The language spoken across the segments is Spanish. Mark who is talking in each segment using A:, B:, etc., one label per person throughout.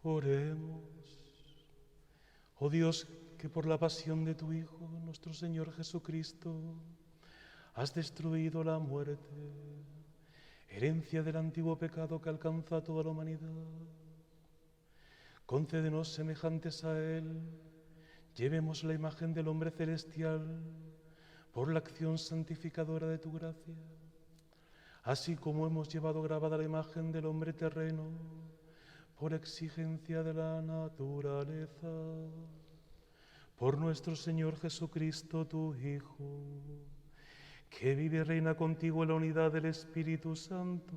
A: Oremos. Oh Dios, que por la pasión de tu Hijo, nuestro Señor Jesucristo, has destruido la muerte, herencia del antiguo pecado que alcanza a toda la humanidad. Concédenos semejantes a Él, llevemos la imagen del hombre celestial por la acción santificadora de tu gracia, así como hemos llevado grabada la imagen del hombre terreno por exigencia de la naturaleza, por nuestro Señor Jesucristo, tu Hijo, que vive y reina contigo en la unidad del Espíritu Santo,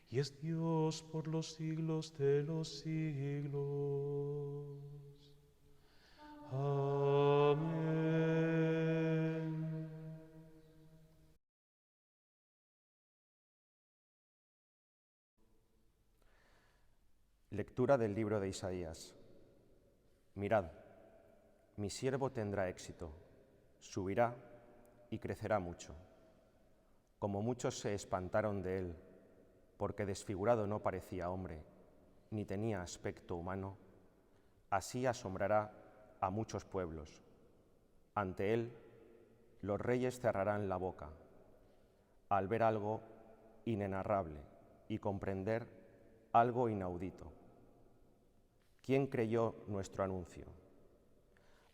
A: y es Dios por los siglos de los siglos. Amén.
B: Lectura del libro de Isaías. Mirad, mi siervo tendrá éxito, subirá y crecerá mucho. Como muchos se espantaron de él, porque desfigurado no parecía hombre, ni tenía aspecto humano, así asombrará a muchos pueblos. Ante él, los reyes cerrarán la boca, al ver algo inenarrable y comprender algo inaudito. ¿Quién creyó nuestro anuncio?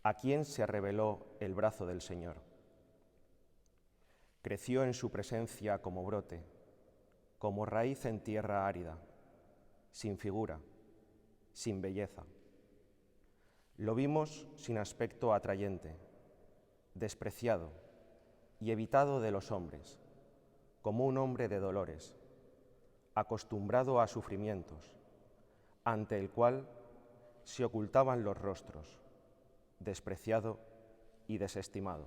B: ¿A quién se reveló el brazo del Señor? Creció en su presencia como brote, como raíz en tierra árida, sin figura, sin belleza. Lo vimos sin aspecto atrayente, despreciado y evitado de los hombres, como un hombre de dolores, acostumbrado a sufrimientos, ante el cual se ocultaban los rostros, despreciado y desestimado.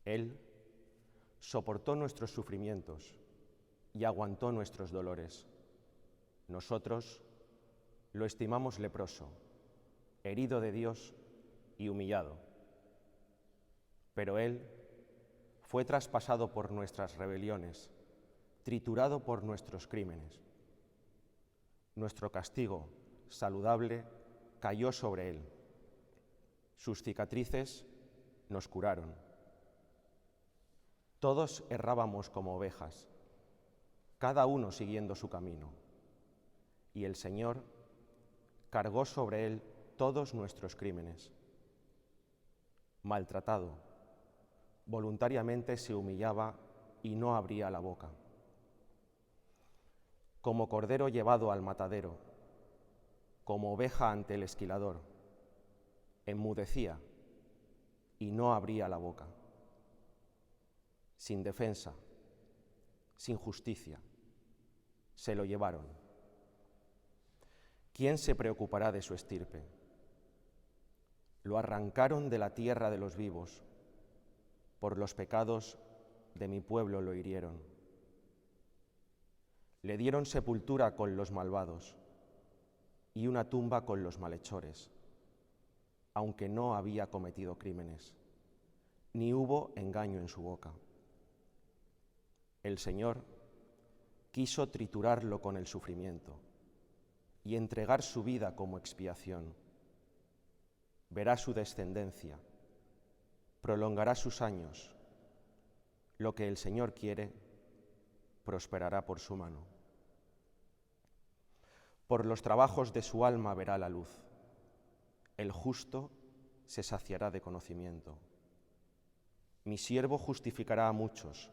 B: Él soportó nuestros sufrimientos y aguantó nuestros dolores. Nosotros lo estimamos leproso, herido de Dios y humillado. Pero Él fue traspasado por nuestras rebeliones, triturado por nuestros crímenes. Nuestro castigo saludable cayó sobre Él. Sus cicatrices nos curaron. Todos errábamos como ovejas, cada uno siguiendo su camino, y el Señor cargó sobre Él todos nuestros crímenes. Maltratado, voluntariamente se humillaba y no abría la boca. Como cordero llevado al matadero, como oveja ante el esquilador, enmudecía y no abría la boca. Sin defensa, sin justicia, se lo llevaron. ¿Quién se preocupará de su estirpe? Lo arrancaron de la tierra de los vivos, por los pecados de mi pueblo lo hirieron. Le dieron sepultura con los malvados y una tumba con los malhechores, aunque no había cometido crímenes, ni hubo engaño en su boca. El Señor quiso triturarlo con el sufrimiento y entregar su vida como expiación. Verá su descendencia, prolongará sus años. Lo que el Señor quiere, prosperará por su mano. Por los trabajos de su alma verá la luz. El justo se saciará de conocimiento. Mi siervo justificará a muchos,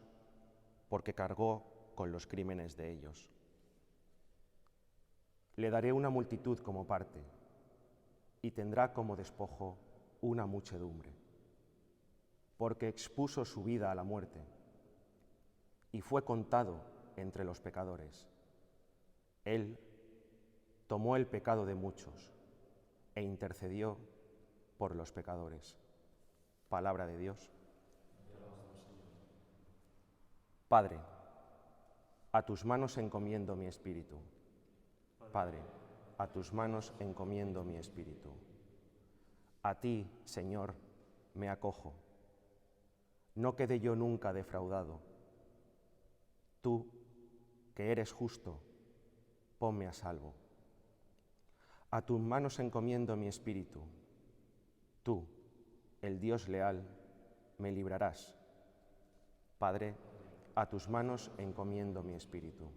B: porque cargó con los crímenes de ellos. Le daré una multitud como parte, y tendrá como despojo una muchedumbre, porque expuso su vida a la muerte, y fue contado entre los pecadores. Él tomó el pecado de muchos, e intercedió por los pecadores. Palabra de Dios. Padre, a tus manos encomiendo mi espíritu. Padre, a tus manos encomiendo mi espíritu. A ti, Señor, me acojo. No quede yo nunca defraudado. Tú, que eres justo, ponme a salvo. A tus manos encomiendo mi espíritu. Tú, el Dios leal, me librarás. Padre, a tus manos encomiendo mi espíritu.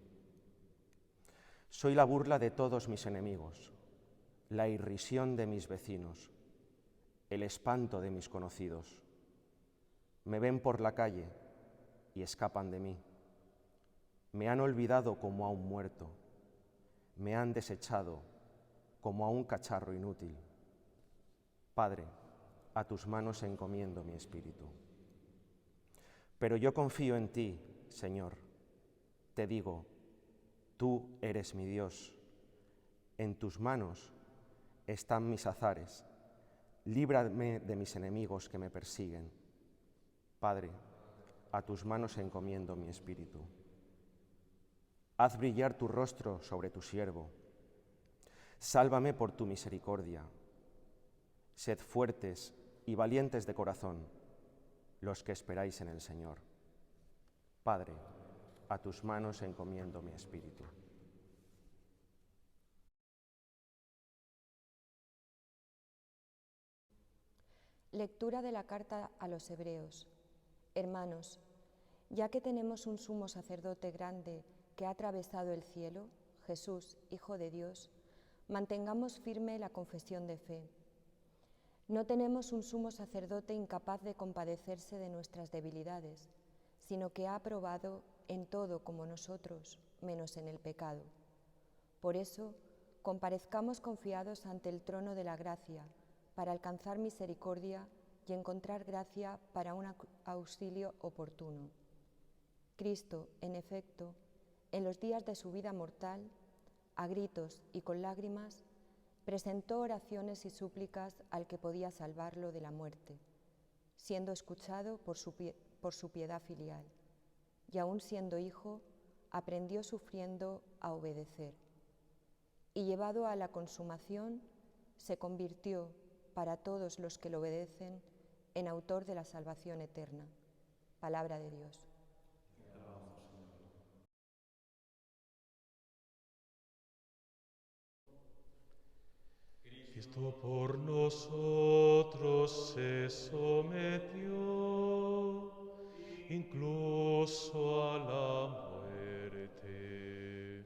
B: Soy la burla de todos mis enemigos, la irrisión de mis vecinos, el espanto de mis conocidos. Me ven por la calle y escapan de mí. Me han olvidado como a un muerto, me han desechado como a un cacharro inútil. Padre, a tus manos encomiendo mi espíritu. Pero yo confío en ti, Señor. Te digo, tú eres mi Dios. En tus manos están mis azares. Líbrame de mis enemigos que me persiguen. Padre, a tus manos encomiendo mi espíritu. Haz brillar tu rostro sobre tu siervo. Sálvame por tu misericordia. Sed fuertes y valientes de corazón los que esperáis en el Señor. Padre, a tus manos encomiendo mi espíritu.
C: Lectura de la carta a los Hebreos. Hermanos, ya que tenemos un sumo sacerdote grande que ha atravesado el cielo, Jesús, Hijo de Dios, mantengamos firme la confesión de fe. No tenemos un sumo sacerdote incapaz de compadecerse de nuestras debilidades, sino que ha probado en todo como nosotros, menos en el pecado. Por eso, comparezcamos confiados ante el trono de la gracia, para alcanzar misericordia y encontrar gracia para un auxilio oportuno. Cristo, en efecto, en los días de su vida mortal, a gritos y con lágrimas, presentó oraciones y súplicas al que podía salvarlo de la muerte, siendo escuchado por su piedad filial, y aun siendo hijo, aprendió sufriendo a obedecer. Y llevado a la consumación, se convirtió, para todos los que lo obedecen, en autor de la salvación eterna. Palabra de Dios.
A: Cristo por nosotros se sometió, incluso a la muerte,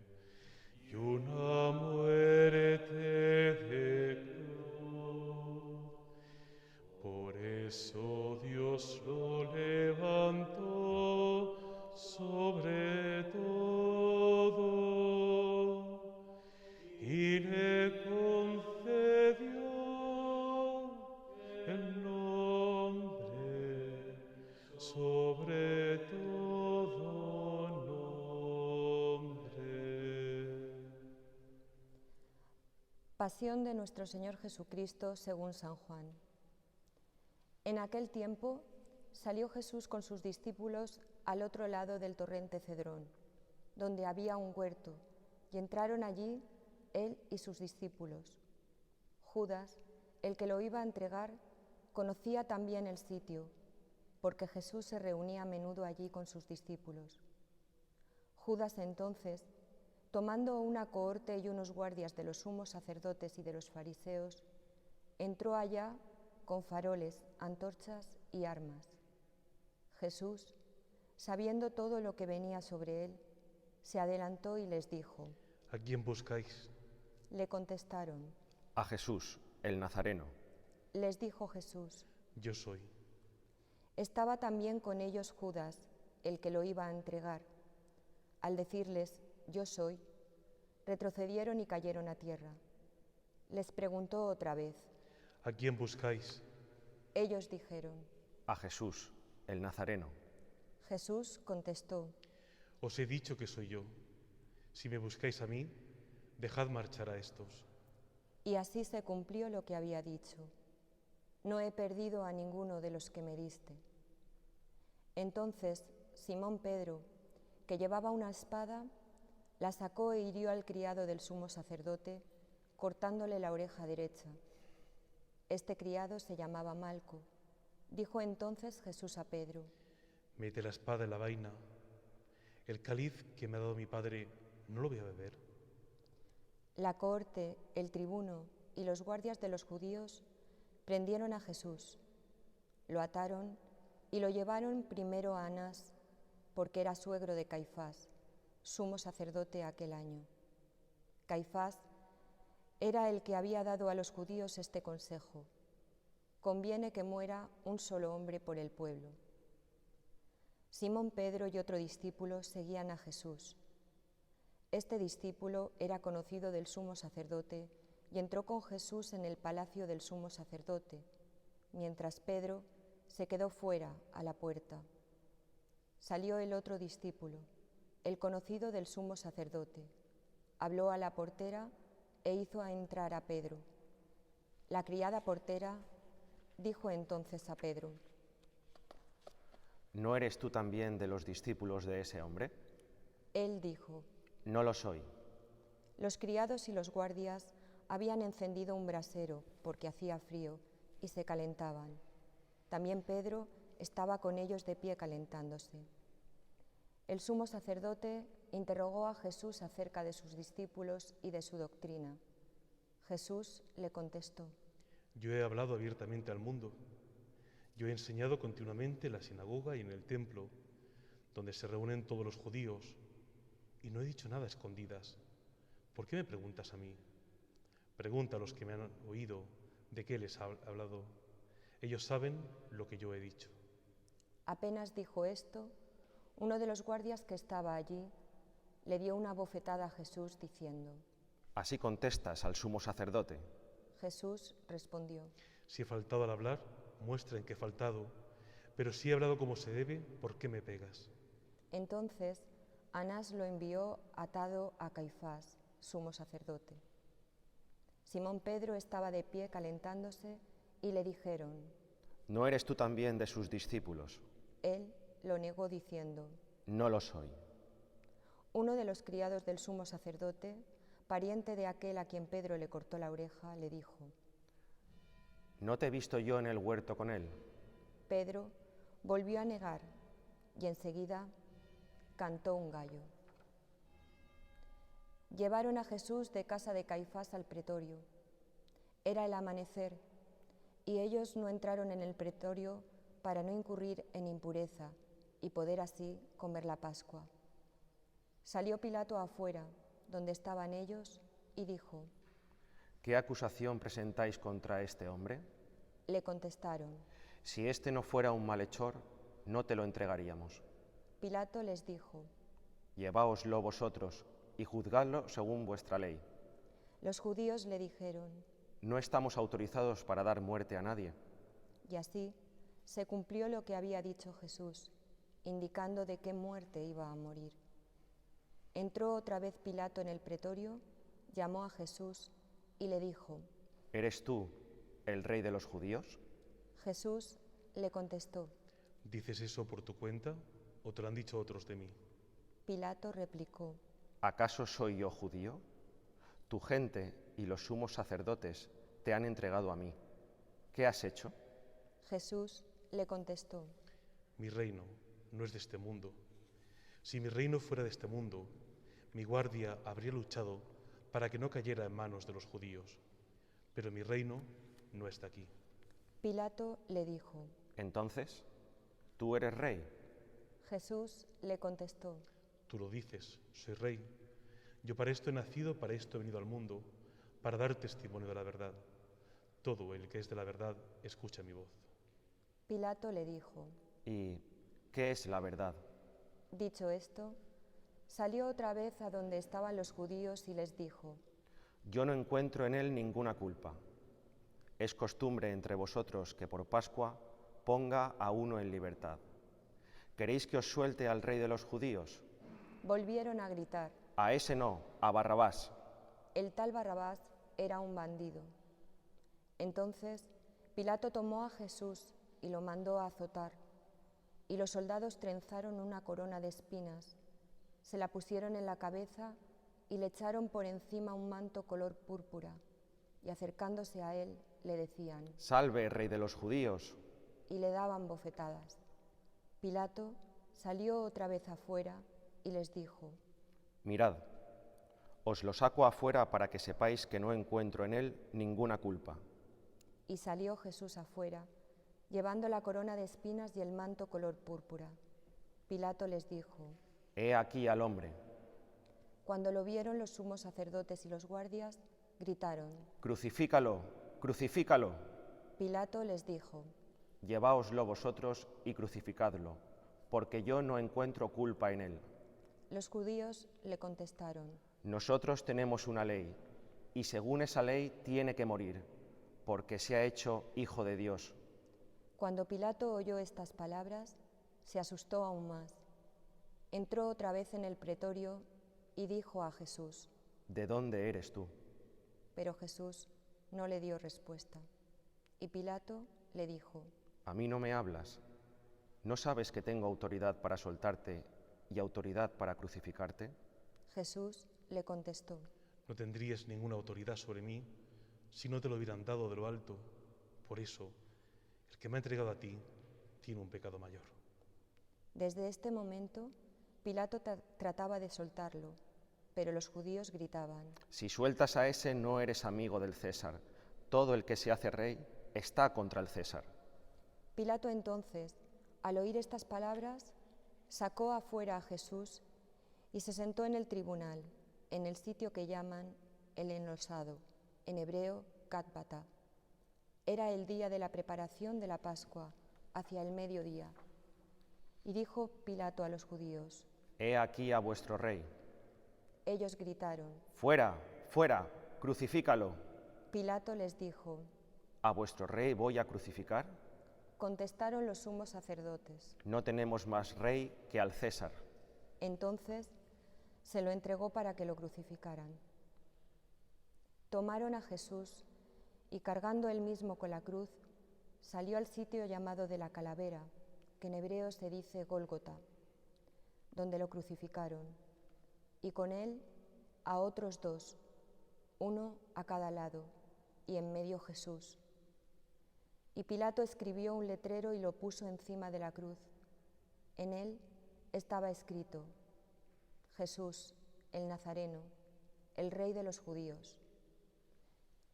A: y una muerte de cruz. Por eso Dios lo levantó sobre todo y le concedió el nombre sobre todo nombre.
C: Pasión de nuestro Señor Jesucristo según San Juan. En aquel tiempo salió Jesús con sus discípulos al otro lado del torrente Cedrón, donde había un huerto, y entraron allí él y sus discípulos. Judas, el que lo iba a entregar, conocía también el sitio, porque Jesús se reunía a menudo allí con sus discípulos. Judas entonces, tomando una cohorte y unos guardias de los sumos sacerdotes y de los fariseos, entró allá con faroles, antorchas y armas. Jesús, sabiendo todo lo que venía sobre él, se adelantó y les dijo:
A: ¿A quién buscáis?
C: Le contestaron.
B: A Jesús, el Nazareno.
C: Les dijo Jesús:
A: Yo soy.
C: Estaba también con ellos Judas, el que lo iba a entregar. Al decirles: Yo soy, retrocedieron y cayeron a tierra. Les preguntó otra vez.
A: ¿A quién buscáis?
C: Ellos dijeron:
B: A Jesús, el Nazareno.
C: Jesús contestó:
A: Os he dicho que soy yo. Si me buscáis a mí, dejad marchar a estos.
C: Y así se cumplió lo que había dicho: No he perdido a ninguno de los que me diste. Entonces Simón Pedro, que llevaba una espada, la sacó e hirió al criado del sumo sacerdote, cortándole la oreja derecha. Este criado se llamaba Malco. Dijo entonces Jesús a Pedro:
A: Mete la espada en la vaina. El cáliz que me ha dado mi padre, ¿no lo voy a beber?
C: La cohorte, el tribuno y los guardias de los judíos prendieron a Jesús, lo ataron y lo llevaron primero a Anás, porque era suegro de Caifás, sumo sacerdote aquel año. Caifás era el que había dado a los judíos este consejo: conviene que muera un solo hombre por el pueblo. Simón Pedro y otro discípulo seguían a Jesús. Este discípulo era conocido del sumo sacerdote y entró con Jesús en el palacio del sumo sacerdote, mientras Pedro se quedó fuera a la puerta. Salió el otro discípulo, el conocido del sumo sacerdote, habló a la portera e hizo entrar a Pedro. La criada portera dijo entonces a Pedro:
B: ¿No eres tú también de los discípulos de ese hombre?
C: Él dijo:
B: No lo soy.
C: Los criados y los guardias habían encendido un brasero porque hacía frío y se calentaban. También Pedro estaba con ellos de pie calentándose. El sumo sacerdote interrogó a Jesús acerca de sus discípulos y de su doctrina. Jesús le contestó:
A: Yo he hablado abiertamente al mundo. Yo he enseñado continuamente en la sinagoga y en el templo, donde se reúnen todos los judíos, y no he dicho nada a escondidas. ¿Por qué me preguntas a mí? Pregunta a los que me han oído de qué les he hablado. Ellos saben lo que yo he dicho.
C: Apenas dijo esto, uno de los guardias que estaba allí le dio una bofetada a Jesús diciendo:
B: ¿Así contestas al sumo sacerdote?
C: Jesús respondió:
A: Si he faltado al hablar, muestra en qué he faltado, pero si he hablado como se debe, ¿por qué me pegas?
C: Entonces Anás lo envió atado a Caifás, sumo sacerdote. Simón Pedro estaba de pie calentándose y le dijeron:
B: ¿No eres tú también de sus discípulos?
C: Él lo negó diciendo:
B: No lo soy.
C: Uno de los criados del sumo sacerdote, pariente de aquel a quien Pedro le cortó la oreja, le dijo:
B: ¿No te he visto yo en el huerto con él?
C: Pedro volvió a negar y enseguida cantó un gallo. Llevaron a Jesús de casa de Caifás al pretorio. Era el amanecer y ellos no entraron en el pretorio para no incurrir en impureza y poder así comer la Pascua. Salió Pilato afuera, donde estaban ellos, y dijo:
B: ¿Qué acusación presentáis contra este hombre?
C: Le contestaron.
B: Si este no fuera un malhechor, no te lo entregaríamos.
C: Pilato les dijo:
B: Lleváoslo vosotros y juzgadlo según vuestra ley.
C: Los judíos le dijeron:
B: No estamos autorizados para dar muerte a nadie.
C: Y así se cumplió lo que había dicho Jesús, indicando de qué muerte iba a morir. Entró otra vez Pilato en el pretorio, llamó a Jesús y le dijo:
B: ¿Eres tú el rey de los judíos?
C: Jesús le contestó.
A: ¿Dices eso por tu cuenta o te lo han dicho otros de mí?
C: Pilato replicó:
B: ¿Acaso soy yo judío? Tu gente y los sumos sacerdotes te han entregado a mí. ¿Qué has hecho?
C: Jesús le contestó:
A: Mi reino no es de este mundo. Si mi reino fuera de este mundo, mi guardia habría luchado para que no cayera en manos de los judíos. Pero mi reino no está aquí.
C: Pilato le dijo:
B: Entonces, ¿tú eres rey?
C: Jesús le contestó:
A: Tú lo dices, soy rey. Yo para esto he nacido, para esto he venido al mundo, para dar testimonio de la verdad. Todo el que es de la verdad escucha mi voz.
C: Pilato le dijo:
B: ¿Y qué es la verdad?
C: Dicho esto, salió otra vez a donde estaban los judíos y les dijo:
B: Yo no encuentro en él ninguna culpa. Es costumbre entre vosotros que por Pascua ponga a uno en libertad. ¿Queréis que os suelte al rey de los judíos?
C: Volvieron a gritar.
B: A ese no, a Barrabás.
C: El tal Barrabás era un bandido. Entonces Pilato tomó a Jesús y lo mandó a azotar, y los soldados trenzaron una corona de espinas, se la pusieron en la cabeza y le echaron por encima un manto color púrpura, y acercándose a él le decían:
B: Salve, rey de los judíos.
C: Y le daban bofetadas. Pilato salió otra vez afuera y les dijo:
B: Mirad, Os lo saco afuera para que sepáis que no encuentro en él ninguna culpa.
C: Y salió Jesús afuera, llevando la corona de espinas y el manto color púrpura. Pilato les dijo:
B: He aquí al hombre.
C: Cuando lo vieron los sumos sacerdotes y los guardias, gritaron.
B: Crucifícalo, crucifícalo.
C: Pilato les dijo:
B: Lleváoslo vosotros y crucificadlo, porque yo no encuentro culpa en él.
C: Los judíos le contestaron:
B: Nosotros tenemos una ley, y según esa ley tiene que morir, porque se ha hecho hijo de Dios.
C: Cuando Pilato oyó estas palabras, se asustó aún más. Entró otra vez en el pretorio y dijo a Jesús:
B: ¿De dónde eres tú?
C: Pero Jesús no le dio respuesta. Y Pilato le dijo:
B: ¿A mí no me hablas? ¿No sabes que tengo autoridad para soltarte y autoridad para crucificarte?
C: Jesús le contestó:
A: No tendrías ninguna autoridad sobre mí si no te lo hubieran dado de lo alto. Por eso, el que me ha entregado a ti tiene un pecado mayor.
C: Desde este momento, Pilato trataba de soltarlo, pero los judíos gritaban:
B: Si sueltas a ese, no eres amigo del César. Todo el que se hace rey está contra el César.
C: Pilato entonces, al oír estas palabras, sacó afuera a Jesús y se sentó en el tribunal, en el sitio que llaman el Enlosado, en hebreo Gatbata. Era el día de la preparación de la Pascua, hacia el mediodía. Y dijo Pilato a los judíos:
B: He aquí a vuestro rey.
C: Ellos gritaron.
B: Fuera, fuera, crucifícalo.
C: Pilato les dijo:
B: ¿A vuestro rey voy a crucificar?
C: Contestaron los sumos sacerdotes.
B: No tenemos más rey que al César.
C: Entonces se lo entregó para que lo crucificaran. Tomaron a Jesús y, cargando él mismo con la cruz, salió al sitio llamado de la Calavera, que en hebreo se dice Gólgota, donde lo crucificaron, y con él a otros dos, uno a cada lado, y en medio Jesús. Y Pilato escribió un letrero y lo puso encima de la cruz. En él estaba escrito: Jesús, el Nazareno, el Rey de los judíos.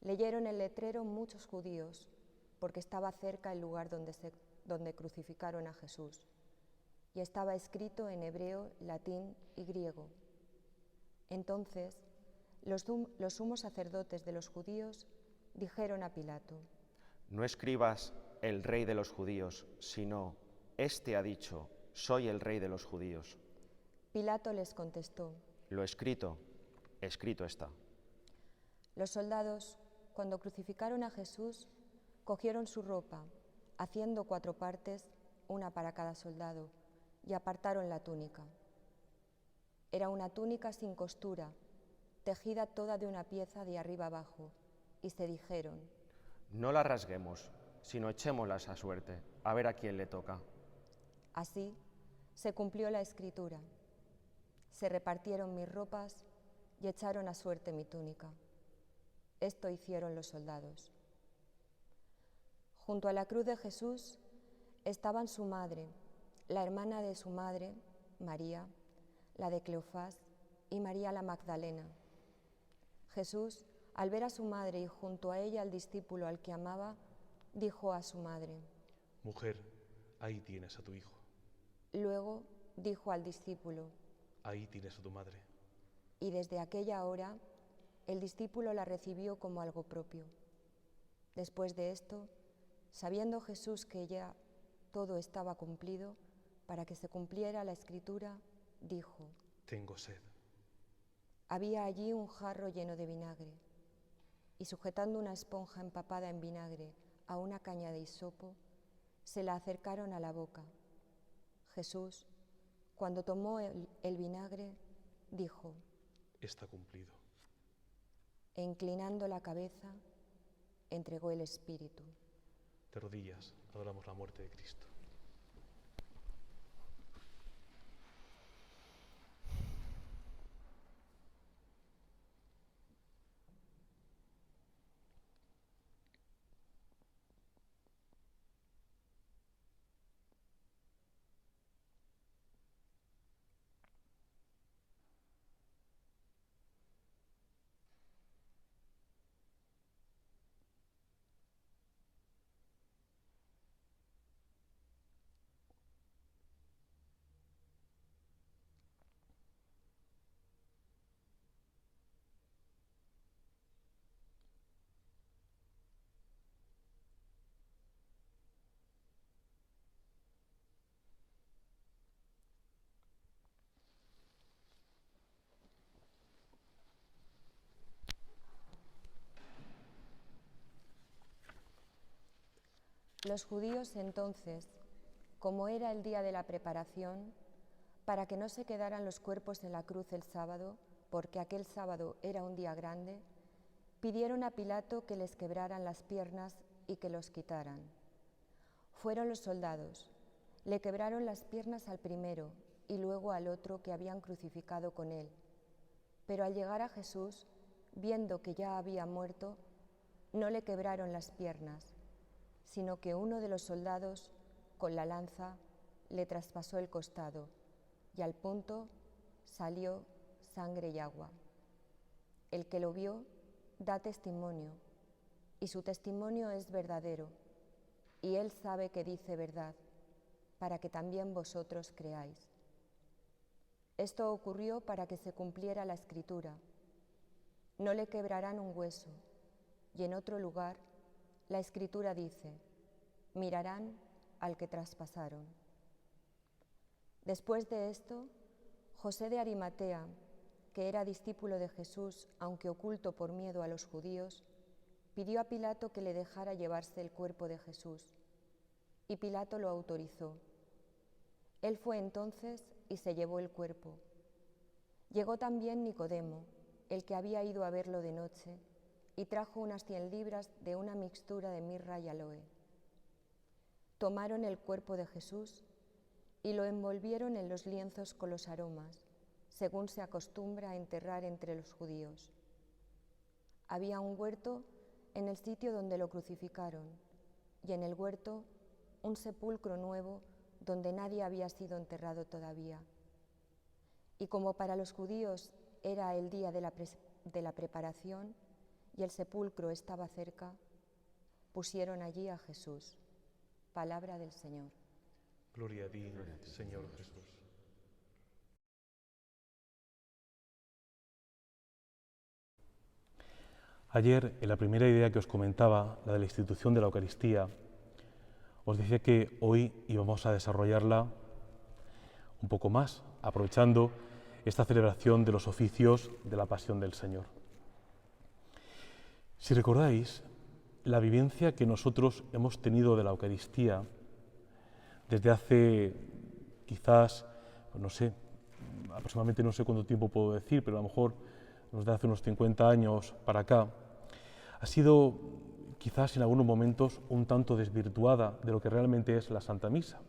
C: Leyeron el letrero muchos judíos, porque estaba cerca el lugar donde crucificaron a Jesús, y estaba escrito en hebreo, latín y griego. Entonces, los sumos sacerdotes de los judíos dijeron a Pilato:
B: No escribas el rey de los judíos, sino, este ha dicho, soy el rey de los judíos.
C: Pilato les contestó:
B: Lo escrito, escrito está.
C: Los soldados, cuando crucificaron a Jesús, cogieron su ropa, haciendo 4 partes, una para cada soldado, y apartaron la túnica. Era una túnica sin costura, tejida toda de una pieza de arriba abajo, y se dijeron:
B: No la rasguemos, sino echémoslas a suerte, a ver a quién le toca.
C: Así se cumplió la escritura. Se repartieron mis ropas y echaron a suerte mi túnica. Esto hicieron los soldados. Junto a la cruz de Jesús estaban su madre, la hermana de su madre, María, la de Cleofás, y María la Magdalena. Jesús, al ver a su madre y junto a ella al discípulo al que amaba, dijo a su madre:
A: Mujer, ahí tienes a tu hijo.
C: Luego dijo al discípulo:
A: Ahí tienes a tu madre.
C: Y desde aquella hora el discípulo la recibió como algo propio. Después de esto, sabiendo Jesús que ya todo estaba cumplido, para que se cumpliera la escritura, dijo:
A: Tengo sed.
C: Había allí un jarro lleno de vinagre, y sujetando una esponja empapada en vinagre a una caña de hisopo, se la acercaron a la boca. Jesús, cuando tomó el vinagre, dijo:
A: Está cumplido.
C: E inclinando la cabeza, entregó el espíritu.
A: De rodillas, adoramos la muerte de Cristo.
C: Los judíos entonces, como era el día de la preparación, para que no se quedaran los cuerpos en la cruz el sábado, porque aquel sábado era un día grande, pidieron a Pilato que les quebraran las piernas y que los quitaran. Fueron los soldados, le quebraron las piernas al primero y luego al otro que habían crucificado con él. Pero al llegar a Jesús, viendo que ya había muerto, no le quebraron las piernas, sino que uno de los soldados, con la lanza, le traspasó el costado, y al punto salió sangre y agua. El que lo vio da testimonio, y su testimonio es verdadero, y él sabe que dice verdad, para que también vosotros creáis. Esto ocurrió para que se cumpliera la Escritura: no le quebrarán un hueso. Y en otro lugar, la Escritura dice: mirarán al que traspasaron. Después de esto, José de Arimatea, que era discípulo de Jesús, aunque oculto por miedo a los judíos, pidió a Pilato que le dejara llevarse el cuerpo de Jesús, y Pilato lo autorizó. Él fue entonces y se llevó el cuerpo. Llegó también Nicodemo, el que había ido a verlo de noche, y trajo unas 100 libras de una mixtura de mirra y aloe. Tomaron el cuerpo de Jesús y lo envolvieron en los lienzos con los aromas, según se acostumbra a enterrar entre los judíos. Había un huerto en el sitio donde lo crucificaron, y en el huerto un sepulcro nuevo donde nadie había sido enterrado todavía. Y como para los judíos era el día de la preparación y el sepulcro estaba cerca, pusieron allí a Jesús. Palabra del Señor.
A: Gloria a ti, Señor Jesús. Ayer, en la primera idea que os comentaba, la de la institución de la Eucaristía, os decía que hoy íbamos a desarrollarla un poco más, aprovechando esta celebración de los oficios de la Pasión del Señor. Si recordáis, la vivencia que nosotros hemos tenido de la Eucaristía desde hace quizás, no sé, aproximadamente no sé cuánto tiempo puedo decir, pero a lo mejor desde hace unos 50 años para acá, ha sido quizás en algunos momentos un tanto desvirtuada de lo que realmente es la Santa Misa.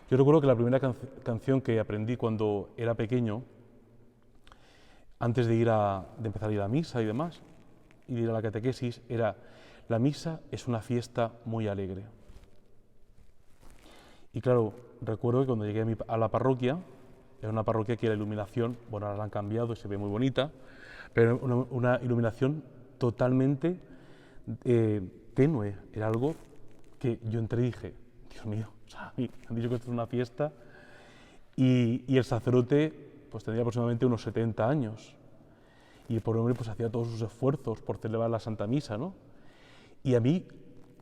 A: Yo recuerdo que la primera canción que aprendí cuando era pequeño, antes de empezar a ir a misa y demás, y de ir a la catequesis, era: la misa es una fiesta muy alegre. Y claro, recuerdo que cuando llegué a la parroquia, era una parroquia que la iluminación, bueno, ahora la han cambiado y se ve muy bonita, pero una iluminación totalmente tenue. Era algo que yo entré y dije: Dios mío, o sea, me han dicho que esto es una fiesta, y el sacerdote pues tendría aproximadamente unos 70 años, y el pobre hombre pues hacía todos sus esfuerzos por celebrar la Santa Misa, ¿no? Y a mí,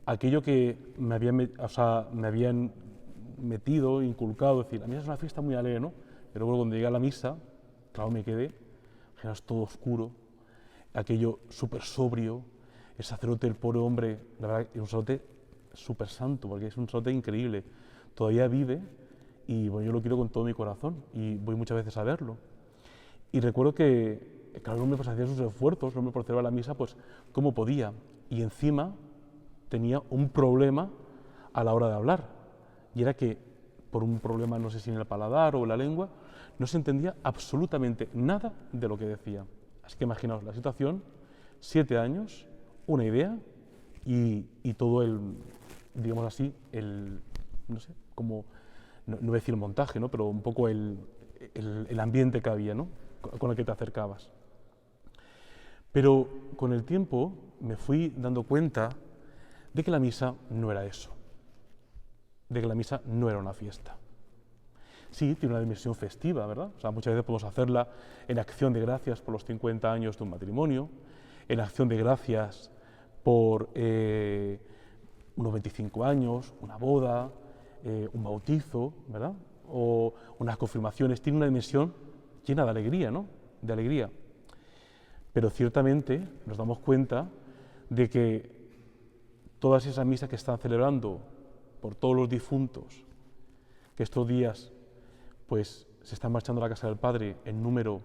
A: aquello que me habían metido, inculcado, es decir, la misa es una fiesta muy alegre, ¿no? Pero luego cuando llegué a la misa, claro, me quedé, era todo oscuro, aquello súper sobrio, el sacerdote, el pobre hombre, la verdad, es un sacerdote súper santo, porque es un sacerdote increíble, todavía vive, y bueno, yo lo quiero con todo mi corazón, y voy muchas veces a verlo. Y recuerdo que, claro, el hombre pues hacía sus esfuerzos, el hombre por celebrar la misa, pues como podía, y encima tenía un problema a la hora de hablar, y era que por un problema, no sé si en el paladar o en la lengua, no se entendía absolutamente nada de lo que decía. Así que imaginaos la situación, 7 años, una idea y todo el, digamos así, no sé, como, no voy a decir el montaje, ¿no? Pero un poco el ambiente que había, ¿no? Con el que te acercabas. Pero con el tiempo me fui dando cuenta de que la misa no era eso, de que la misa no era una fiesta. Sí, tiene una dimensión festiva, ¿verdad? O sea, muchas veces podemos hacerla en acción de gracias por los 50 años de un matrimonio, en acción de gracias por unos 25 años, una boda, un bautizo, ¿verdad? O unas confirmaciones. Tiene una dimensión llena de alegría, ¿no? De alegría. Pero ciertamente nos damos cuenta de que todas esas misas que están celebrando por todos los difuntos, que estos días pues se están marchando a la casa del Padre en número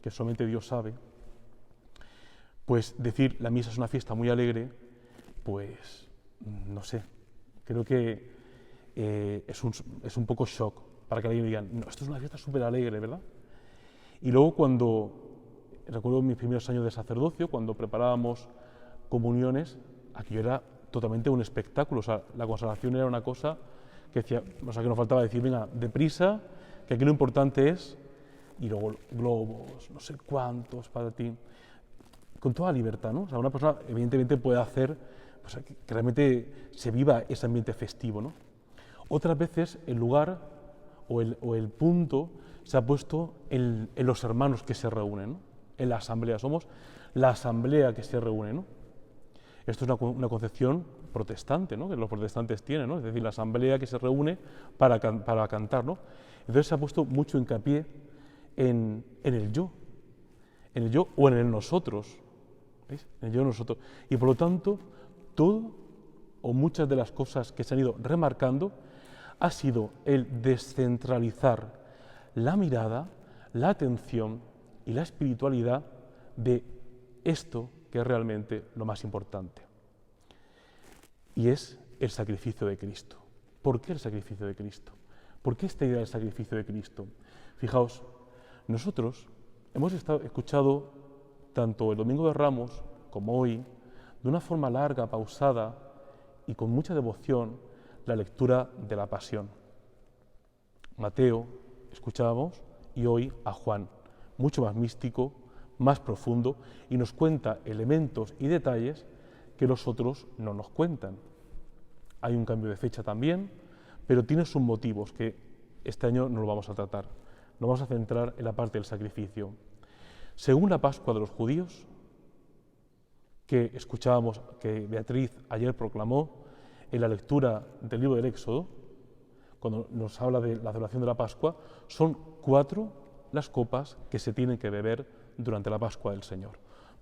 A: que solamente Dios sabe, pues decir la misa es una fiesta muy alegre, pues no sé, creo que es un poco shock para que alguien diga, no, esto es una fiesta súper alegre, ¿verdad? Y luego recuerdo mis primeros años de sacerdocio, cuando preparábamos comuniones, aquello era totalmente un espectáculo, o sea, la consagración era una cosa que decía, o sea, que nos faltaba decir, venga, deprisa, que aquí lo importante es, y luego globos, no sé cuántos, para ti, con toda libertad, ¿no? O sea, una persona evidentemente puede hacer, pues, que realmente se viva ese ambiente festivo, ¿no? Otras veces el lugar o el punto se ha puesto en los hermanos que se reúnen, ¿no? En la asamblea, somos la asamblea que se reúne, ¿no? Esto es una concepción protestante, ¿no? Que los protestantes tienen, ¿no? Es decir, la asamblea que se reúne para cantar, ¿no? Entonces se ha puesto mucho hincapié en el yo o en el nosotros, ¿veis? En el yo nosotros. Y por lo tanto, todo o muchas de las cosas que se han ido remarcando ha sido el descentralizar la mirada, la atención y la espiritualidad de esto que es realmente lo más importante. Y es el sacrificio de Cristo. ¿Por qué el sacrificio de Cristo? ¿Por qué esta idea del sacrificio de Cristo? Fijaos, nosotros hemos escuchado tanto el Domingo de Ramos como hoy, de una forma larga, pausada y con mucha devoción, la lectura de la Pasión. Mateo escuchábamos y hoy a Juan, mucho más místico, más profundo, y nos cuenta elementos y detalles que los otros no nos cuentan. Hay un cambio de fecha también, pero tiene sus motivos que este año no lo vamos a tratar. Nos vamos a centrar en la parte del sacrificio. Según la Pascua de los judíos, que escuchábamos que Beatriz ayer proclamó en la lectura del libro del Éxodo, cuando nos habla de la celebración de la Pascua, son 4 las copas que se tienen que beber durante la Pascua del Señor,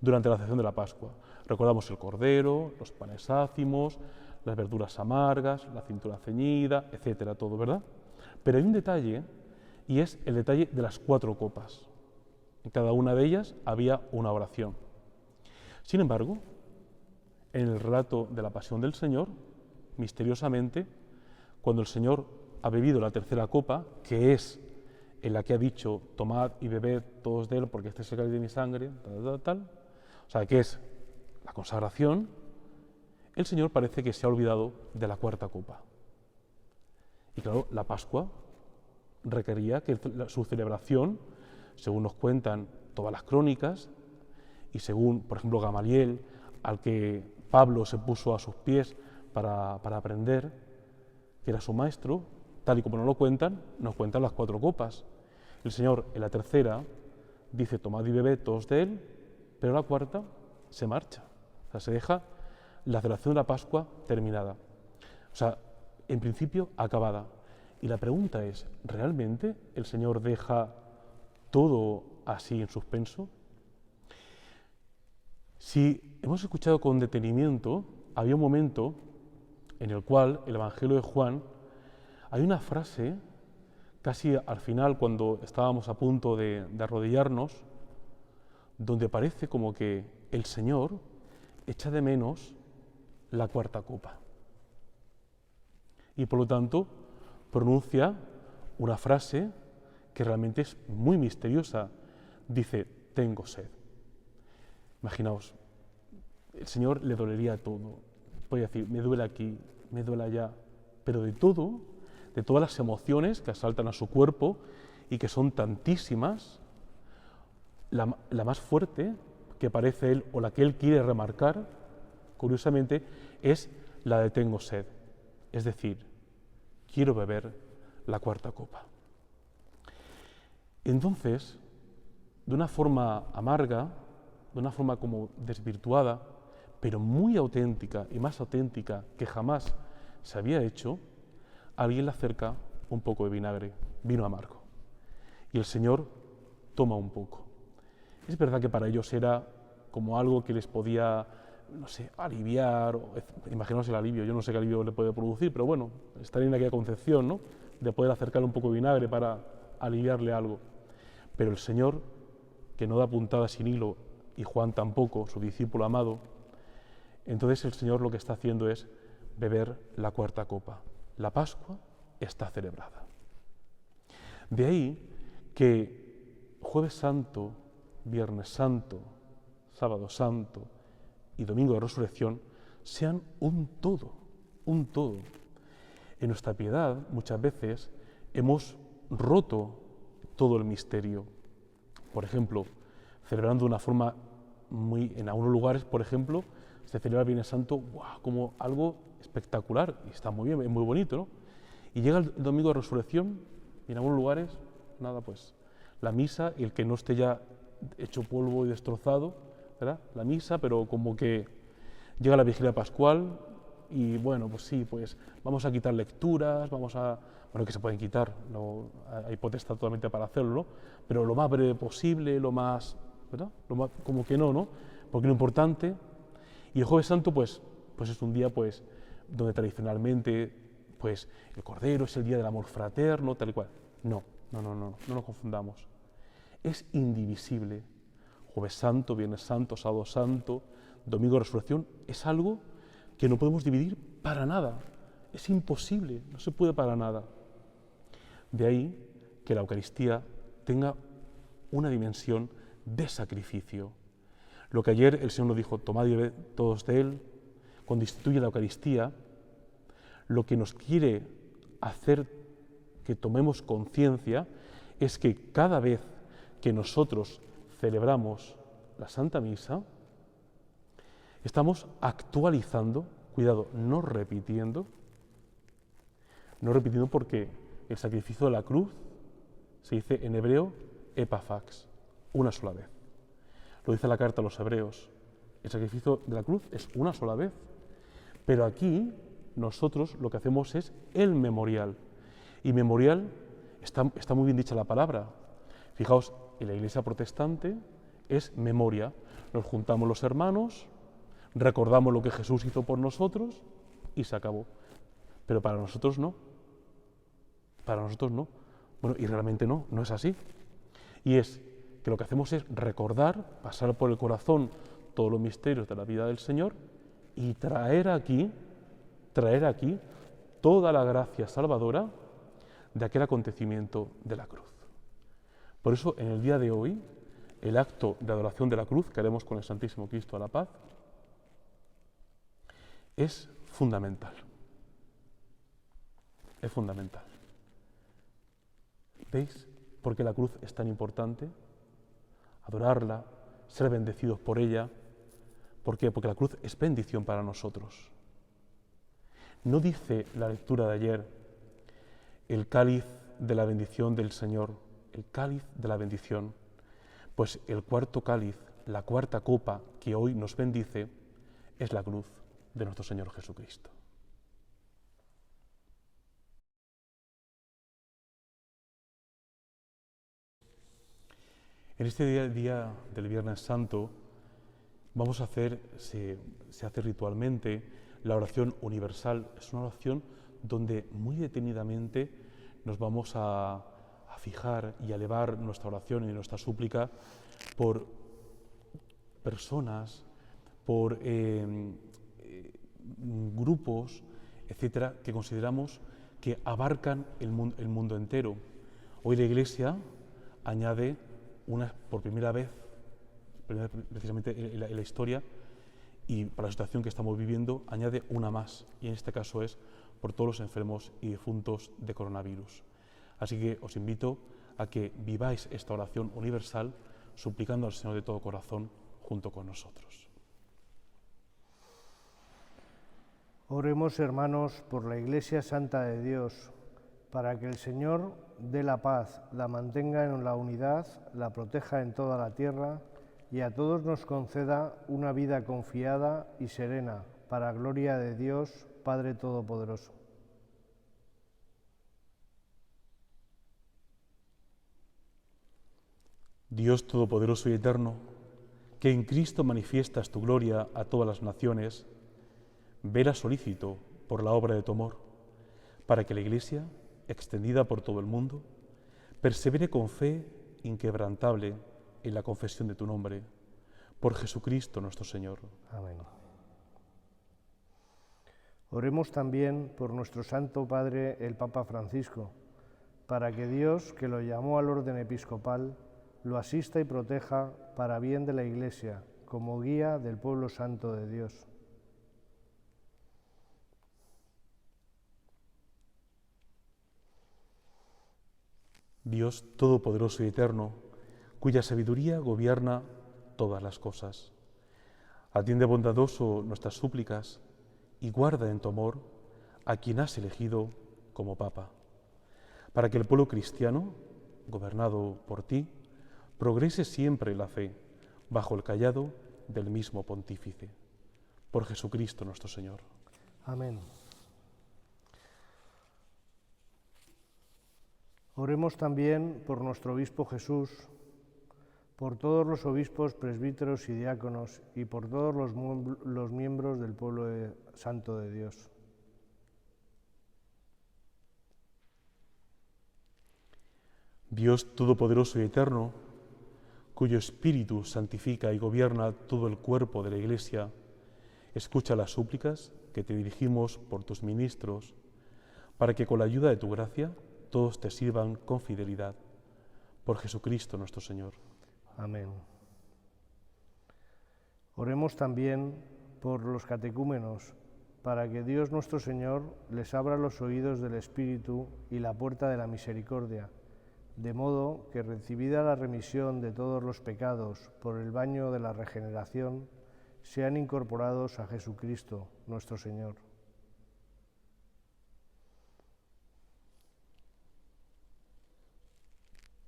A: durante la celebración de la Pascua. Recordamos el cordero, los panes ácimos, las verduras amargas, la cintura ceñida, etcétera, todo, ¿verdad? Pero hay un detalle, y es el detalle de las 4 copas. En cada una de ellas había una oración. Sin embargo, en el relato de la Pasión del Señor, misteriosamente, cuando el Señor ha bebido la tercera copa, que es en la que ha dicho, tomad y bebed todos de él, porque este es el cáliz de mi sangre, o sea, que es la consagración, el Señor parece que se ha olvidado de la 4ª copa. Y claro, la Pascua requería que su celebración, según nos cuentan todas las crónicas, y según, por ejemplo, Gamaliel, al que Pablo se puso a sus pies para aprender, que era su maestro, tal y como nos cuentan las 4 copas. El Señor en la tercera dice, tomad y bebed todos de él, pero la 4ª se marcha, o sea, se deja la celebración de la Pascua terminada, o sea, en principio acabada. Y la pregunta es, ¿realmente el Señor deja todo así en suspenso? Si hemos escuchado con detenimiento, había un momento en el cual el Evangelio de Juan, hay una frase, casi al final, cuando estábamos a punto de arrodillarnos, donde parece como que el Señor echa de menos la 4ª copa. Y por lo tanto, pronuncia una frase que realmente es muy misteriosa. Dice, tengo sed. Imaginaos, el Señor le dolería todo. Puede decir, me duele aquí, me duele allá, pero de todo, de todas las emociones que asaltan a su cuerpo y que son tantísimas, la más fuerte que parece él o la que él quiere remarcar, curiosamente, es la de tengo sed. Es decir, quiero beber la 4ª copa. Entonces, de una forma amarga, de una forma como desvirtuada, pero muy auténtica y más auténtica que jamás se había hecho, alguien le acerca un poco de vinagre, vino amargo. Y el Señor toma un poco. Es verdad que para ellos era como algo que les podía no sé, aliviar, imaginaos el alivio, yo no sé qué alivio le puede producir, pero bueno, estaría en aquella concepción, ¿no?, de poder acercarle un poco de vinagre para aliviarle algo. Pero el Señor, que no da puntada sin hilo, y Juan tampoco, su discípulo amado, entonces el Señor lo que está haciendo es beber la cuarta copa. La Pascua está celebrada. De ahí que Jueves Santo, Viernes Santo, Sábado Santo y Domingo de Resurrección sean un todo, un todo. En nuestra piedad muchas veces hemos roto todo el misterio. Por ejemplo, celebrando de una forma en algunos lugares, por ejemplo, se celebra el Viernes Santo como algo espectacular, y está muy bien, es muy bonito, ¿no? Y llega el Domingo de Resurrección, y en algunos lugares, nada, pues la misa, y el que no esté ya hecho polvo y destrozado, ¿verdad?, la misa, pero como que llega la Vigilia Pascual, y bueno, pues sí, pues vamos a quitar lecturas, bueno, que se pueden quitar, no, hay potestad totalmente para hacerlo, ¿no?, pero lo más breve posible, lo más, ¿verdad?, como que no, porque lo importante, y el Jueves Santo, pues es un día, pues, donde tradicionalmente, pues, el Cordero es el día del amor fraterno, tal y cual. No nos confundamos. Es indivisible. Jueves Santo, Viernes Santo, Sábado Santo, Domingo de Resurrección, es algo que no podemos dividir para nada. Es imposible, no se puede para nada. De ahí que la Eucaristía tenga una dimensión de sacrificio. Lo que ayer el Señor nos dijo, tomad y bebed todos de Él, cuando instituye la Eucaristía, lo que nos quiere hacer que tomemos conciencia es que cada vez que nosotros celebramos la Santa Misa, estamos actualizando, cuidado, no repitiendo porque el sacrificio de la cruz se dice en hebreo epafax, una sola vez. Lo dice la carta a los hebreos, el sacrificio de la cruz es una sola vez, pero aquí nosotros lo que hacemos es el memorial, y memorial, está muy bien dicha la palabra. Fijaos, en la Iglesia protestante es memoria, nos juntamos los hermanos, recordamos lo que Jesús hizo por nosotros y se acabó. Pero para nosotros no. Bueno, y realmente no es así. Y es que lo que hacemos es recordar, pasar por el corazón todos los misterios de la vida del Señor y traer aquí toda la gracia salvadora de aquel acontecimiento de la cruz. Por eso, en el día de hoy, el acto de adoración de la cruz que haremos con el Santísimo Cristo a la paz es fundamental. Es fundamental. ¿Veis por qué la cruz es tan importante? Adorarla, ser bendecidos por ella. ¿Por qué? Porque la cruz es bendición para nosotros. ¿No dice la lectura de ayer el cáliz de la bendición del Señor? El cáliz de la bendición. Pues el cuarto cáliz, la cuarta copa que hoy nos bendice, es la cruz de nuestro Señor Jesucristo. En este día del Viernes Santo vamos a hacer, se hace ritualmente, la oración universal. Es una oración donde muy detenidamente nos vamos a fijar y a elevar nuestra oración y nuestra súplica por personas, por grupos, etcétera, que consideramos que abarcan el mundo entero. Hoy la Iglesia añade por primera vez, precisamente en la historia, y para la situación que estamos viviendo, añade una más, y en este caso es por todos los enfermos y difuntos de coronavirus. Así que os invito a que viváis esta oración universal suplicando al Señor de todo corazón junto con nosotros.
D: Oremos, hermanos, por la Iglesia Santa de Dios, para que el Señor dé la paz, la mantenga en la unidad, la proteja en toda la tierra y a todos nos conceda una vida confiada y serena, para gloria de Dios, Padre Todopoderoso.
A: Dios Todopoderoso y Eterno, que en Cristo manifiestas tu gloria a todas las naciones, vela solícito por la obra de tu amor, para que la Iglesia, extendida por todo el mundo, persevere con fe inquebrantable en la confesión de tu nombre, por Jesucristo nuestro Señor.
D: Amén. Oremos también por nuestro Santo Padre, el Papa Francisco, para que Dios, que lo llamó al orden episcopal, lo asista y proteja para bien de la Iglesia, como guía del pueblo santo de Dios.
A: Dios Todopoderoso y Eterno, cuya sabiduría gobierna todas las cosas, atiende bondadoso nuestras súplicas y guarda en tu amor a quien has elegido como Papa, para que el pueblo cristiano, gobernado por ti, progrese siempre en la fe, bajo el cayado del mismo Pontífice. Por Jesucristo nuestro Señor.
D: Amén. Oremos también por nuestro obispo Jesús, por todos los obispos, presbíteros y diáconos, y por todos los miembros del pueblo santo de Dios.
A: Dios Todopoderoso y Eterno, cuyo Espíritu santifica y gobierna todo el cuerpo de la Iglesia, escucha las súplicas que te dirigimos por tus ministros, para que con la ayuda de tu gracia todos te sirvan con fidelidad. Por Jesucristo nuestro Señor.
D: Amén. Oremos también por los catecúmenos, para que Dios nuestro Señor les abra los oídos del Espíritu y la puerta de la misericordia, de modo que, recibida la remisión de todos los pecados por el baño de la regeneración, sean incorporados a Jesucristo nuestro Señor.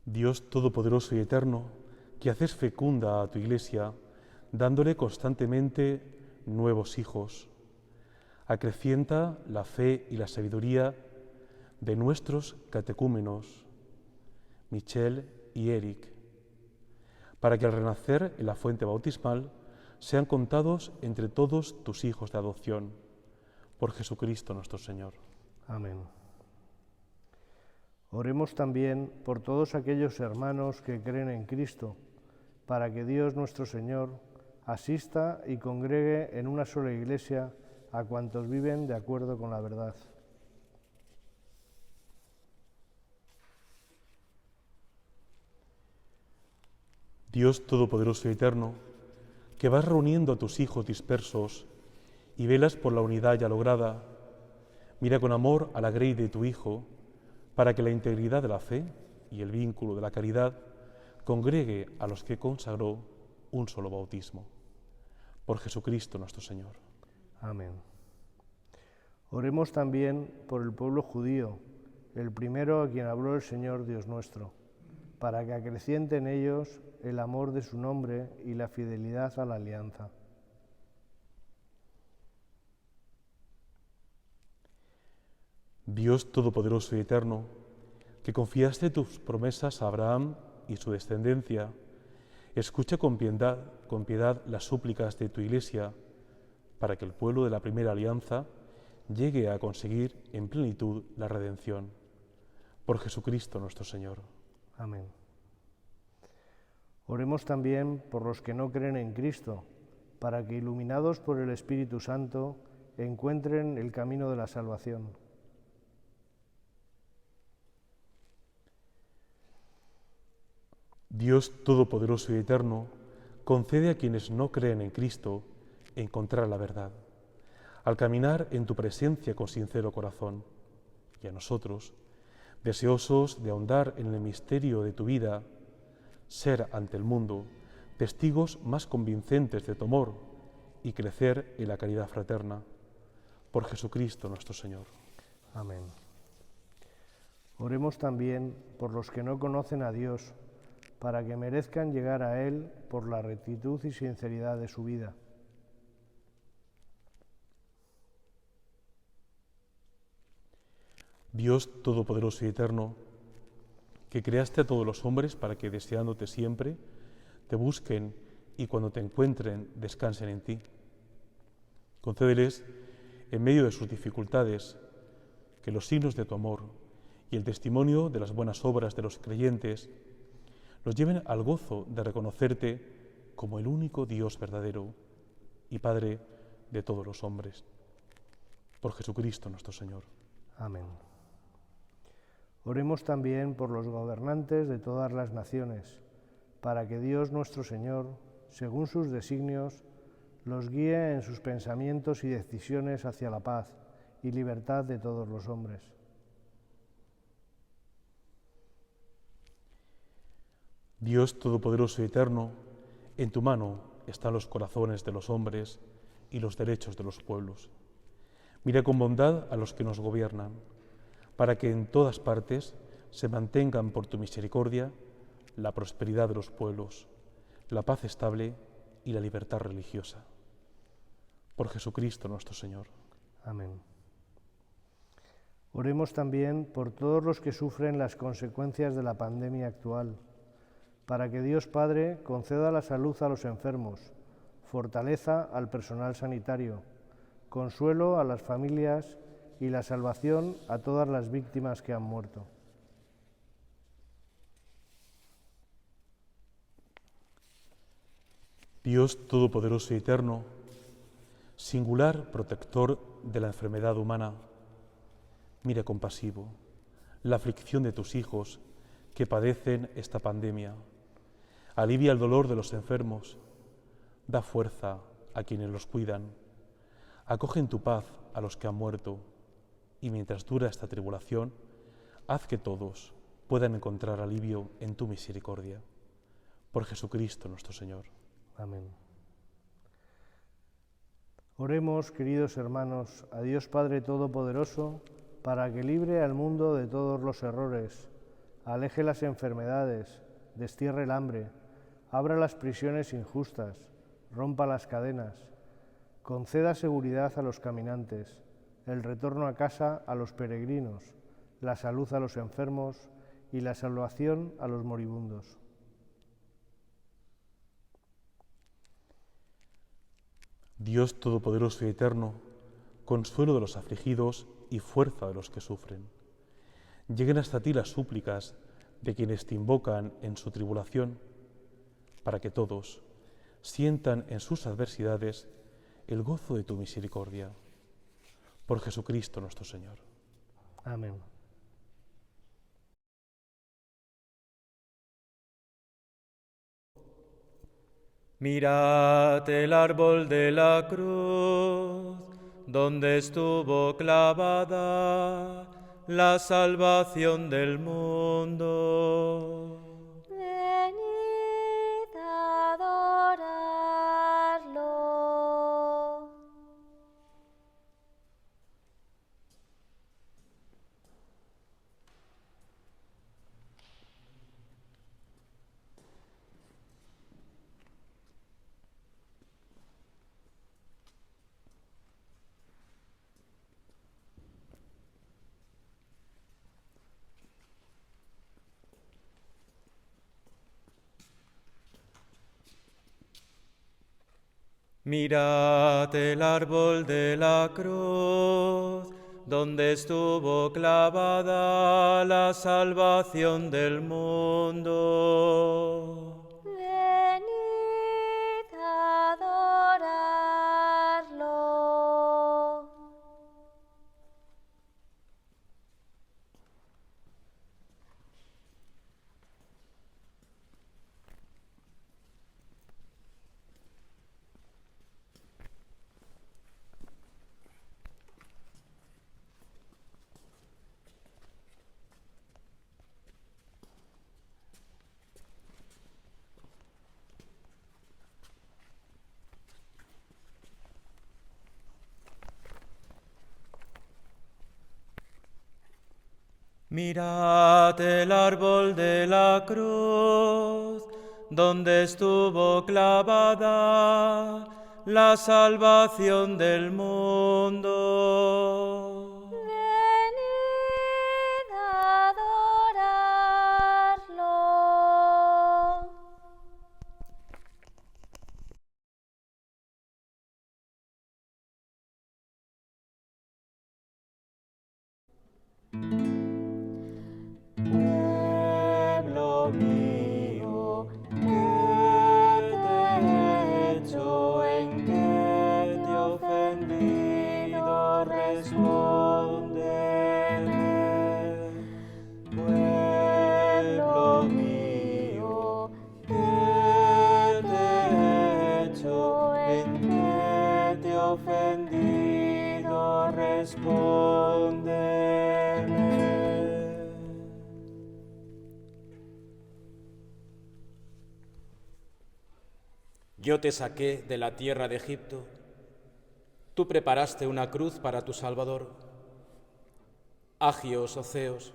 A: Dios Todopoderoso y Eterno, que haces fecunda a tu Iglesia, dándole constantemente nuevos hijos, acrecienta la fe y la sabiduría de nuestros catecúmenos, Michel y Eric, para que al renacer en la fuente bautismal sean contados entre todos tus hijos de adopción, por Jesucristo nuestro Señor.
D: Amén. Oremos también por todos aquellos hermanos que creen en Cristo, para que Dios nuestro Señor asista y congregue en una sola Iglesia a cuantos viven de acuerdo con la verdad.
A: Dios Todopoderoso y Eterno, que vas reuniendo a tus hijos dispersos y velas por la unidad ya lograda, mira con amor a la grey de tu Hijo, para que la integridad de la fe y el vínculo de la caridad congregue a los que consagró un solo bautismo. Por Jesucristo nuestro Señor.
D: Amén. Oremos también por el pueblo judío, el primero a quien habló el Señor Dios nuestro, para que acreciente en ellos el amor de su nombre y la fidelidad a la alianza.
A: Dios Todopoderoso y Eterno, que confiaste tus promesas a Abraham y su descendencia, escucha con piedad las súplicas de tu Iglesia, para que el pueblo de la primera alianza llegue a conseguir en plenitud la redención. Por Jesucristo nuestro Señor.
D: Amén. Oremos también por los que no creen en Cristo, para que, iluminados por el Espíritu Santo, encuentren el camino de la salvación.
A: Dios Todopoderoso y Eterno, concede a quienes no creen en Cristo encontrar la verdad, al caminar en tu presencia con sincero corazón, y a nosotros, deseosos de ahondar en el misterio de tu vida, ser ante el mundo testigos más convincentes de tu amor y crecer en la caridad fraterna. Por Jesucristo nuestro Señor.
D: Amén. Oremos también por los que no conocen a Dios, para que merezcan llegar a Él por la rectitud y sinceridad de su vida.
A: Dios Todopoderoso y Eterno, que creaste a todos los hombres para que, deseándote siempre, te busquen y cuando te encuentren descansen en ti. Concédeles, en medio de sus dificultades, que los signos de tu amor y el testimonio de las buenas obras de los creyentes los lleven al gozo de reconocerte como el único Dios verdadero y Padre de todos los hombres. Por Jesucristo nuestro Señor.
D: Amén. Oremos también por los gobernantes de todas las naciones, para que Dios nuestro Señor, según sus designios, los guíe en sus pensamientos y decisiones hacia la paz y libertad de todos los hombres.
A: Dios Todopoderoso y Eterno, en tu mano están los corazones de los hombres y los derechos de los pueblos. Mira con bondad a los que nos gobiernan, para que en todas partes se mantengan por tu misericordia la prosperidad de los pueblos, la paz estable y la libertad religiosa. Por Jesucristo nuestro Señor.
D: Amén. Oremos también por todos los que sufren las consecuencias de la pandemia actual, para que Dios Padre conceda la salud a los enfermos, fortaleza al personal sanitario, consuelo a las familias y la salvación a todas las víctimas que han muerto.
A: Dios Todopoderoso y Eterno, singular protector de la enfermedad humana, mira compasivo la aflicción de tus hijos que padecen esta pandemia. Alivia el dolor de los enfermos, da fuerza a quienes los cuidan, acoge en tu paz a los que han muerto y mientras dura esta tribulación, haz que todos puedan encontrar alivio en tu misericordia. Por Jesucristo nuestro Señor.
D: Amén. Oremos, queridos hermanos, a Dios Padre Todopoderoso, para que libre al mundo de todos los errores, aleje las enfermedades, destierre el hambre, abra las prisiones injustas, rompa las cadenas, conceda seguridad a los caminantes, el retorno a casa a los peregrinos, la salud a los enfermos y la salvación a los moribundos.
A: Dios Todopoderoso y Eterno, consuelo de los afligidos y fuerza de los que sufren. Lleguen hasta ti las súplicas de quienes te invocan en su tribulación, para que todos sientan en sus adversidades el gozo de tu misericordia. Por Jesucristo nuestro Señor.
D: Amén.
E: Mirad el árbol de la cruz, donde estuvo clavada la salvación del mundo.
F: Venid a adorarlo.
E: Mirad el árbol de la cruz, donde estuvo clavada la salvación del mundo.
F: Venid a adorarlo.
E: Mirad el árbol de la cruz, donde estuvo clavada la salvación del mundo.
F: Venid a adorarlo.
E: ¿En qué te he ofendido? Respóndeme.
G: Yo te saqué de la tierra de Egipto. Tú preparaste una cruz para tu Salvador. Agios, Oceos,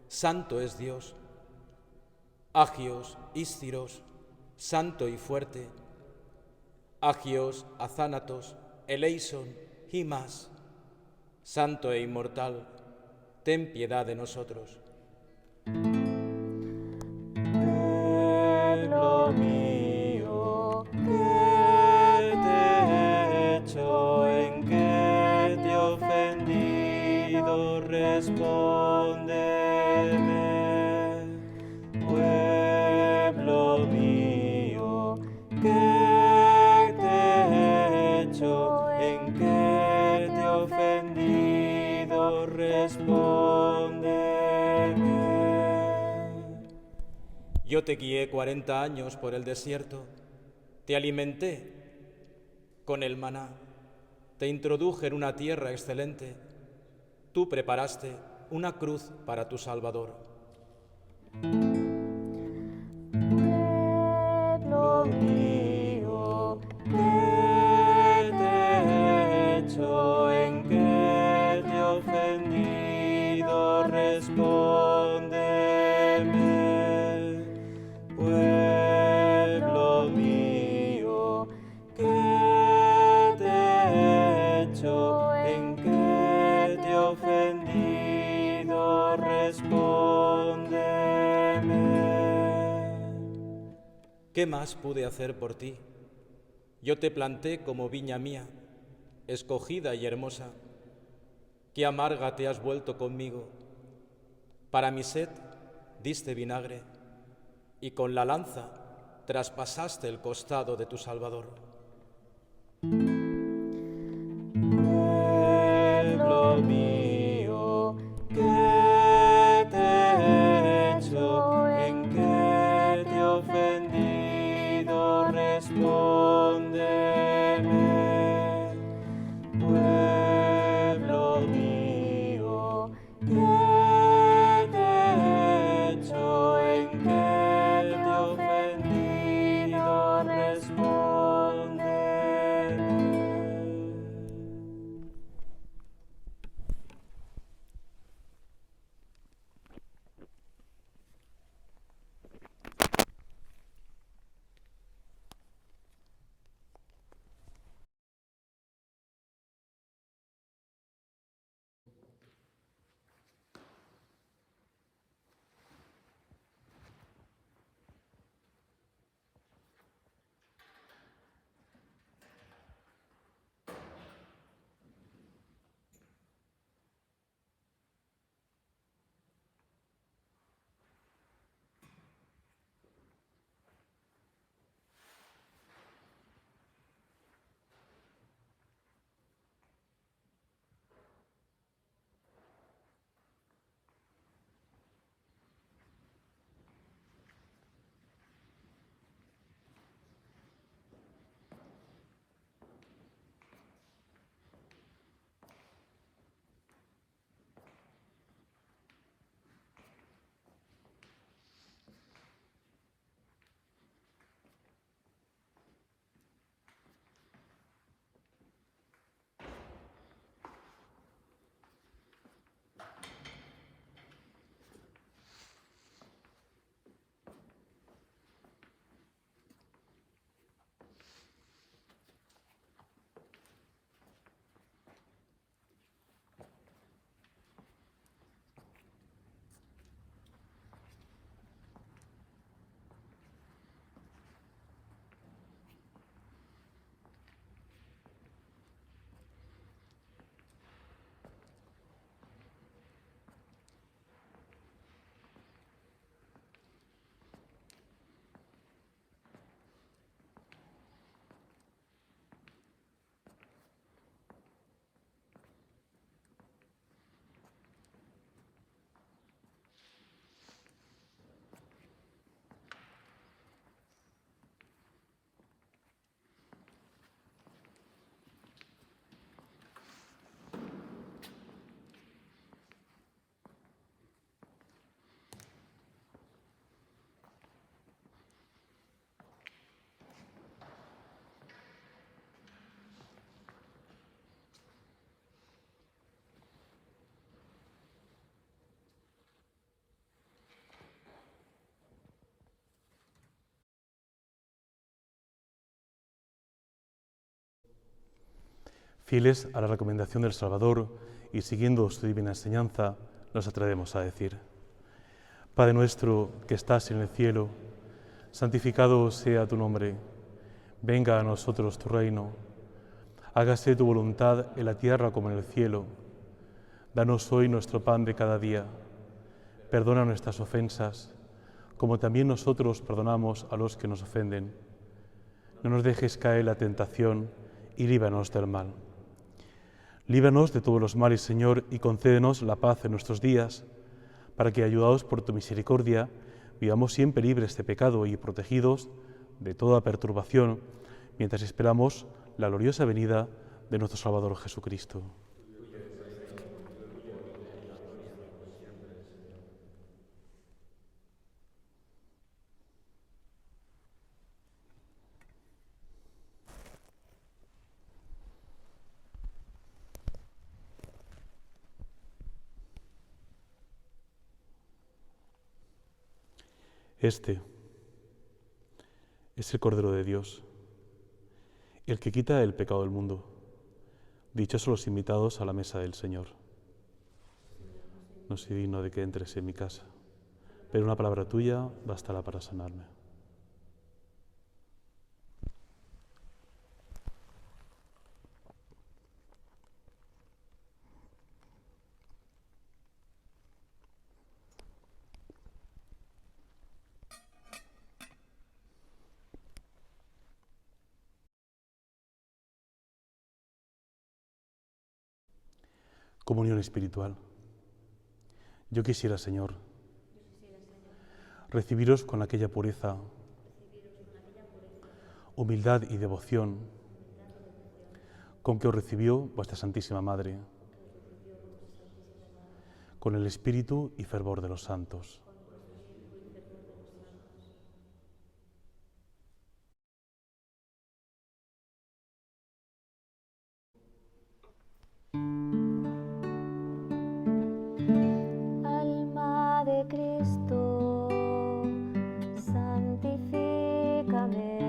G: santo es Dios. Agios, Ísciros, santo y fuerte. Agios, Azánatos, Eleison y más. Santo e inmortal, ten piedad de nosotros.
E: Pueblo mío, ¿qué te he hecho? ¿En qué te he ofendido? Respóndeme. Pueblo mío, ¿qué te he hecho? ¿En qué te he ofendido? Respóndeme.
G: Yo te guié 40 años por el desierto, te alimenté con el maná, te introduje en una tierra excelente, tú preparaste una cruz para tu Salvador.
F: Pueblo
E: Mío, ¿qué te he hecho? ¿En qué te he ofendido? Respóndeme. Pueblo mío, ¿qué te he hecho? ¿En qué te he ofendido? Respóndeme.
G: ¿Qué más pude hacer por ti? Yo te planté como viña mía, escogida y hermosa. Qué amarga te has vuelto conmigo. Para mi sed diste vinagre, y con la lanza traspasaste el costado de tu Salvador.
E: Pueblo mío, ¿qué te he hecho? ¿En qué te he ofendido? Respóndeme. Pueblo mío, ¿qué te he hecho? ¿En qué te he ofendido? Respóndeme.
A: Fieles a la recomendación del Salvador y siguiendo su divina enseñanza, nos atrevemos a decir: Padre nuestro que estás en el cielo, santificado sea tu nombre. Venga a nosotros tu reino. Hágase tu voluntad en la tierra como en el cielo. Danos hoy nuestro pan de cada día. Perdona nuestras ofensas, como también nosotros perdonamos a los que nos ofenden. No nos dejes caer en la tentación y líbranos del mal. Líbranos de todos los males, Señor, y concédenos la paz en nuestros días, para que, ayudados por tu misericordia, vivamos siempre libres de pecado y protegidos de toda perturbación, mientras esperamos la gloriosa venida de nuestro Salvador Jesucristo. Este es el Cordero de Dios, el que quita el pecado del mundo. Dichosos los invitados a la mesa del Señor. No soy digno de que entres en mi casa, pero una palabra tuya bastará para sanarme. Comunión espiritual. Yo quisiera, Señor, recibiros con aquella pureza, humildad y devoción con que os recibió vuestra Santísima Madre, con el espíritu y fervor de los santos.
F: Alma de Cristo, santifícame.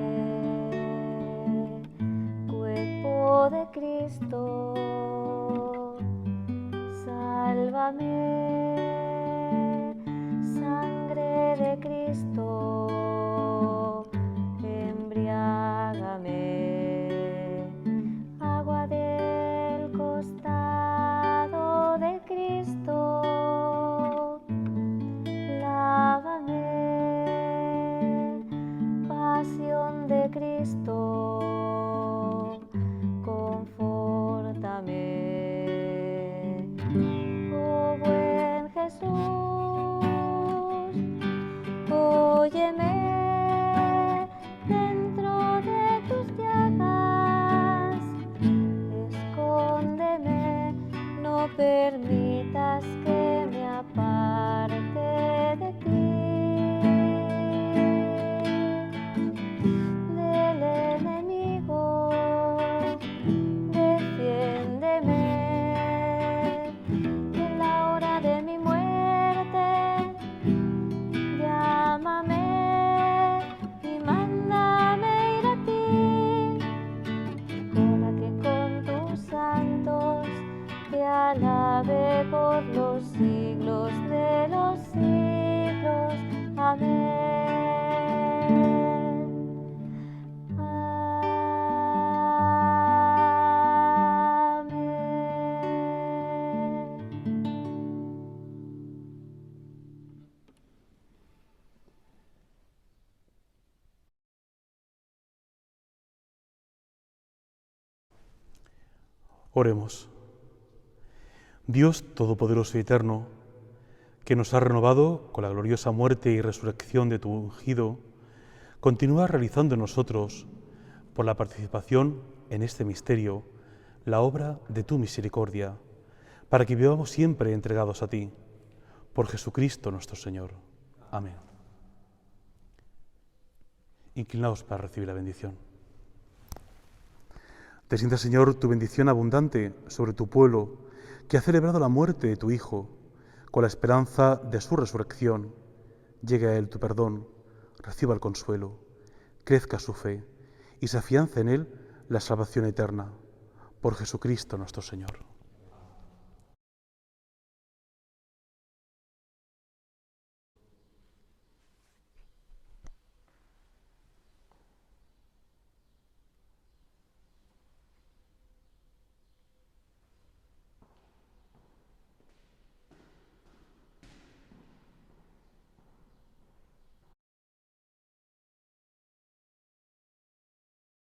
F: Cuerpo de Cristo, sálvame. Sangre de Cristo, embriágame. Agua del costado de Cristo, lávame. Pasión de Cristo, confórtame. Oh buen Jesús, óyeme dentro de tus llagas. Escóndeme, no permitas que me aparte de ti. Del enemigo, defiéndeme. En la hora de mi muerte, llámame y mándame ir a ti, para que con tus santos te alabe por los siglos de los siglos. Amén.
A: Oremos. Dios Todopoderoso y Eterno, que nos ha renovado con la gloriosa muerte y resurrección de tu ungido, continúa realizando en nosotros, por la participación en este misterio, la obra de tu misericordia, para que vivamos siempre entregados a ti, por Jesucristo nuestro Señor. Amén. Inclinaos para recibir la bendición. Descienda, Señor, tu bendición abundante sobre tu pueblo, que ha celebrado la muerte de tu Hijo, con la esperanza de su resurrección. Llegue a él tu perdón, reciba el consuelo, crezca su fe y se afiance en él la salvación eterna. Por Jesucristo nuestro Señor.